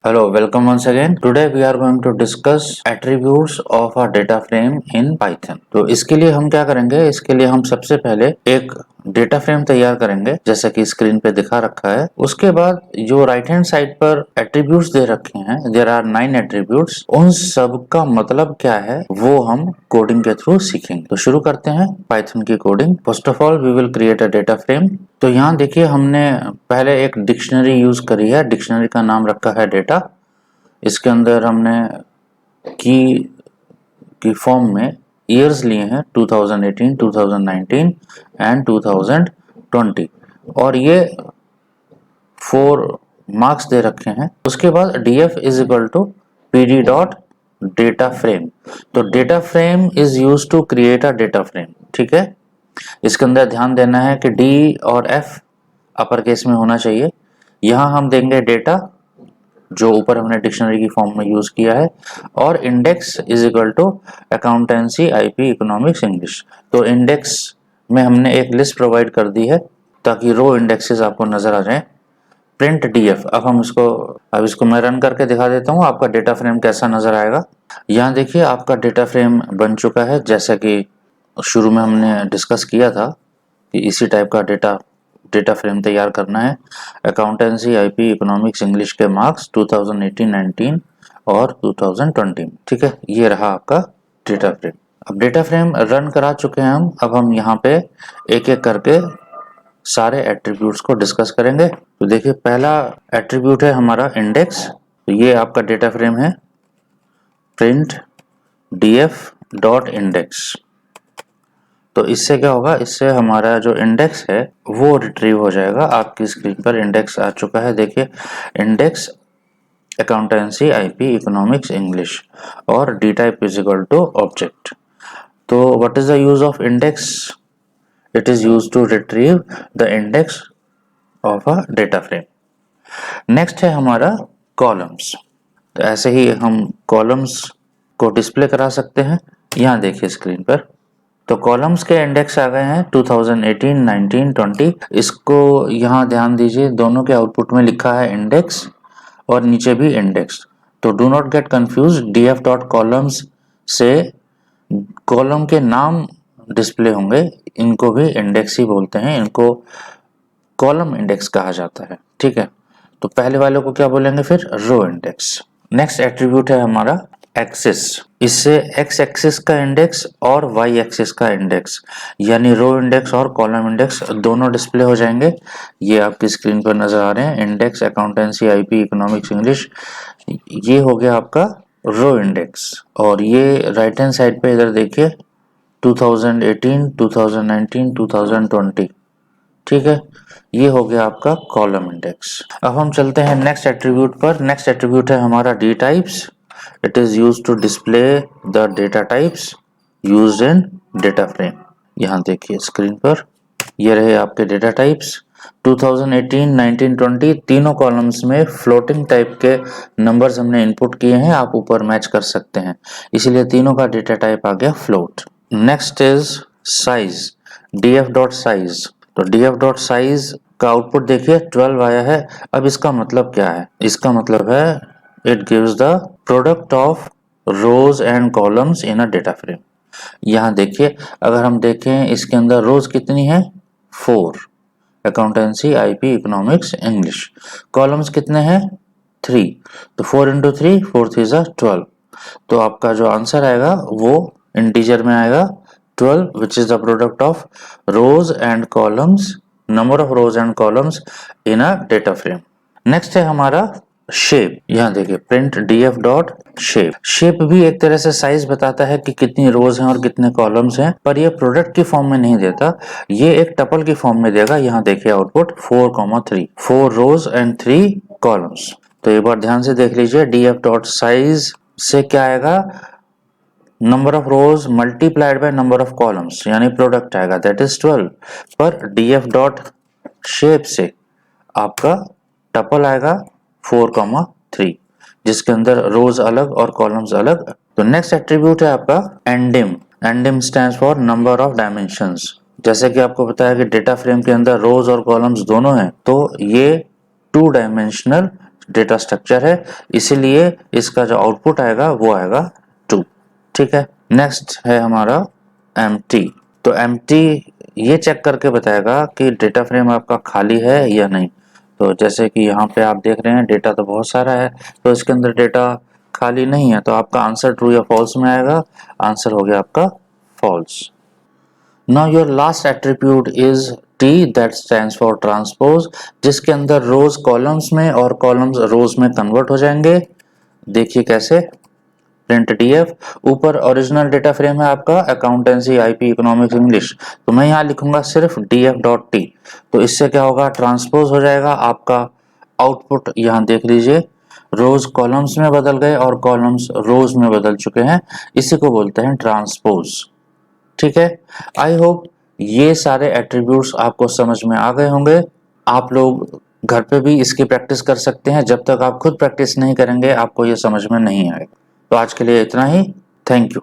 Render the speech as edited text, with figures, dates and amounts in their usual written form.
Hello, welcome once again. Today we are going to discuss attributes of a data frame in Python. तो इसके लिए हम क्या करेंगे, इसके लिए हम सबसे पहले एक डेटा फ्रेम तैयार करेंगे जैसा कि स्क्रीन पे दिखा रखा है। उसके बाद जो राइट हैंड साइड पर एट्रीब्यूट्स दे रखे हैं, देयर आर 9 एट्रीब्यूट्स, उन सब का मतलब क्या है वो हम कोडिंग के थ्रू सीखेंगे। तो शुरू करते हैं पाइथन की coding. First of all we will create a data frame. तो यहाँ देखिए हमने पहले एक डिक्शनरी यूज करी है। डिक्शनरी का नाम रखा है डेटा। इसके अंदर हमने की फॉर्म में ईयर्स लिए हैं 2018, 2019 एंड 2020 और ये 4 मार्क्स दे रखे हैं। उसके बाद df is equal to pd dot data frame. तो data frame is use to create a data frame. ठीक है, इसके अंदर ध्यान देना है कि d और f अपर केस में होना चाहिए। यहाँ हम देंगे डेटा जो ऊपर हमने डिक्शनरी की फॉर्म में यूज किया है, और index is equal to accountancy IP economics English. तो इंडेक्स में हमने एक लिस्ट प्रोवाइड कर दी है ताकि रो इंडेक्सेस आपको नजर आ जाएं। Print DF. अब इसको मैं रन करके दिखा देता हूँ आपका डेटा फ्रेम कैसा नजर आएगा। यहाँ देखिए आपका डेटा फ्रेम बन चुका है जैसा कि शुरू में हमने डिस्कस किया था कि इसी टाइप का डेटा फ्रेम तैयार करना है। अकाउंटेंसी आईपी इकोनॉमिक्स इंग्लिश के मार्क्स 2018-19 और 2020 में। ठीक है, ये रहा आपका डेटा फ्रेम। अब डेटा फ्रेम रन करा चुके हैं हम। अब हम यहाँ पे एक एक करके सारे एट्रीब्यूट्स को डिस्कस करेंगे। तो देखिए पहला एट्रीब्यूट है हमारा इंडेक्स। तो ये आपका डेटा फ्रेम है प्रिंट डीएफ डॉट इंडेक्स। तो इससे क्या होगा, इससे हमारा जो इंडेक्स है वो रिट्रीव हो जाएगा। आपकी स्क्रीन पर इंडेक्स आ चुका है। देखिए index accountancy IP economics English और D type is equal to object. तो what is the use of index? It is use to retrieve the index of a data frame. Next है हमारा columns. तो ऐसे ही हम कॉलम्स को display करा सकते हैं। यहाँ देखिए स्क्रीन पर। तो कॉलम्स के इंडेक्स आ गए हैं 2018, 19, 20। इसको यहाँ ध्यान दीजिए, दोनों के आउटपुट में लिखा है इंडेक्स और नीचे भी इंडेक्स। तो do not get confuse, df dot columns से कॉलम के नाम डिस्प्ले होंगे, इनको भी इंडेक्स ही बोलते हैं, इनको कॉलम इंडेक्स कहा जाता है। ठीक है, तो पहले वाले को क्या बोलेंगे फिर? Row index. नेक्स्ट एट्रीब्यूट है हमारा एक्सिस। इससे एक्स एक्सिस का इंडेक्स और वाई एक्सिस का इंडेक्स यानी रो इंडेक्स और कॉलम इंडेक्स दोनों डिस्प्ले हो जाएंगे। ये आपकी स्क्रीन पर नजर आ रहे हैं। Index accountancy IP economics English, ये हो गया आपका रो इंडेक्स। और ये राइट हैंड साइड पे इधर देखिए 2018, 2019, 2020। ठीक है, ये हो गया आपका कॉलम इंडेक्स। अब हम चलते हैं नेक्स्ट एट्रीब्यूट पर। नेक्स्ट एट्रीब्यूट है हमारा d types. It is used to display the data types used in data frame. यहाँ देखिए स्क्रीन पर, ये रहे आपके डेटा टाइप्स 2018, 19, 20। तीनों कॉलम्स में फ्लोटिंग टाइप के नंबर्स हमने इनपुट किए हैं, आप ऊपर मैच कर सकते हैं, इसीलिए तीनों का डेटा टाइप आ गया float. Next is size, df dot size. तो df डॉट साइज का आउटपुट देखिए 12 आया है। अब इसका मतलब क्या है? इसका मतलब है it gives the product of rose and columns in a data frame. यहाँ देखिए, अगर हम देखें इसके अंदर रोज कितनी है? 4, accountancy IP economics English. Columns कितने हैं? 3। तो 4 इंटू 3, 4 3 जा 12। तो आपका जो आंसर आएगा वो इंटीजर में आएगा 12, which is the product of rose and columns, number of rose and columns in a data frame. Next है हमारा शेप। यहाँ देखिए print df dot shape. Shape भी एक तरह से साइज बताता है कि कितनी रोज हैं और कितने कॉलम्स हैं, पर ये प्रोडक्ट की फॉर्म में नहीं देता, ये एक टपल की फॉर्म में देगा। यहाँ देखिए आउटपुट 4,3, 4 रोज एंड 3 कॉलम्स। तो एक बार ध्यान से देख लीजिए, df डॉट साइज से क्या आएगा? Number of rose multiplied by number of columns, यानी प्रोडक्ट आएगा, दैट इज 12। पर df डॉट शेप से आपका टपल आएगा 4,3, जिसके अंदर रोज अलग और कॉलम्स अलग। तो नेक्स्ट एट्रीब्यूट है आपका एंडिम। एंडिम stands for number of dimensions. जैसे कि आपको पता है कि डेटा फ्रेम के अंदर रोज और कॉलम्स दोनों हैं, तो ये 2 डायमेंशनल डेटा स्ट्रक्चर है, इसीलिए इसका जो आउटपुट आएगा वो आएगा 2। ठीक है, नेक्स्ट है हमारा एम्प्टी। तो एम्प्टी ये चेक करके बताएगा कि डेटा फ्रेम आपका खाली है या नहीं। तो जैसे कि यहाँ पे आप देख रहे हैं डेटा तो बहुत सारा है, तो इसके अंदर डेटा खाली नहीं है, तो आपका आंसर ट्रू या फॉल्स में आएगा। आंसर हो गया आपका false. Now your last attribute is T, that stands for transpose, जिसके अंदर रोज कॉलम्स में और कॉलम्स रोज में कन्वर्ट हो जाएंगे। देखिए कैसे, प्रिंट डीएफ, ऊपर ओरिजिनल डेटा फ्रेम है आपका अकाउंटेंसी, आईपी, इकोनॉमिक्स, इंग्लिश, तो मैं यहाँ लिखूंगा सिर्फ df.t। तो इससे क्या होगा, ट्रांसपोज हो जाएगा आपका आउटपुट। यहाँ देख लीजिए, रोज कॉलम्स में बदल गए और कॉलम्स रोज में बदल चुके हैं, इसी को बोलते हैं ट्रांसपोज। ठीक है, आई होप ये सारे एट्रीब्यूट्स आपको समझ में आ गए होंगे। आप लोग घर पे भी इसकी प्रैक्टिस कर सकते हैं, जब तक आप खुद प्रैक्टिस नहीं करेंगे आपको ये समझ में नहीं आएगा। तो आज के लिए इतना ही, थैंक यू।